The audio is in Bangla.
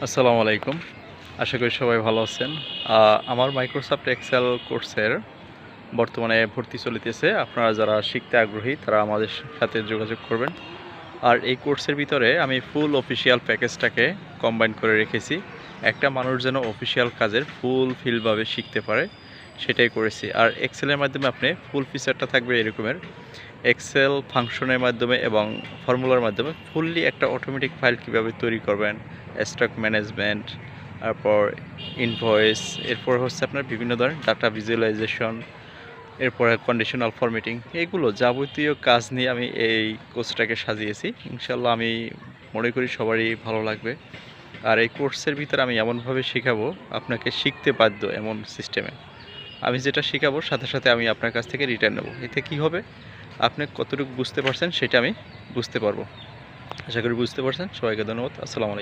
আসসালামু আলাইকুম। আশা করি সবাই ভালো আছেন। আমার মাইক্রোসফট এক্সেল কোর্সের বর্তমানে ভর্তি চলিতেছে। আপনারা যারা শিখতে আগ্রহী তারা আমাদের সাথে যোগাযোগ করবেন। আর এই কোর্সের ভিতরে আমি ফুল অফিসিয়াল প্যাকেজটাকে কম্বাইন করে রেখেছি। একটা মানুষ যেন অফিসিয়াল কাজের ফুলফিলভাবে শিখতে পারে সেটাই করেছি। আর এক্সেলের মাধ্যমে আপনি ফুল ফিচারটা থাকবে এরকমের। এক্সেল ফাংশনের মাধ্যমে এবং ফর্মুলার মাধ্যমে ফুললি একটা অটোমেটিক ফাইল কীভাবে তৈরি করবেন, স্টক ম্যানেজমেন্ট, তারপর ইনভয়েস, এরপর হচ্ছে আপনার বিভিন্ন ধরনের ডাটা ভিজুয়ালাইজেশন, এরপরে কন্ডিশনাল ফরম্যাটিং, এগুলো যাবতীয় কাজ নিয়ে আমি এই কোর্সটাকে সাজিয়েছি। ইনশাল্লাহ আমি মনে করি সবারই ভালো লাগবে। আর এই কোর্সের ভিতরে আমি এমনভাবে শেখাবো আপনাকে শিখতে বাধ্য এমন সিস্টেমে। আমি যেটা শেখাবো সাথে সাথে আমি আপনার কাছ থেকে রিটার্ন নেব। এতে কি হবে, আপনি কতটুকু বুঝতে পারছেন সেটা আমি বুঝতে পারবো। আশা করি বুঝতে পারছেন। সবাইকে ধন্যবাদ। আসসালামু আলাইকুম।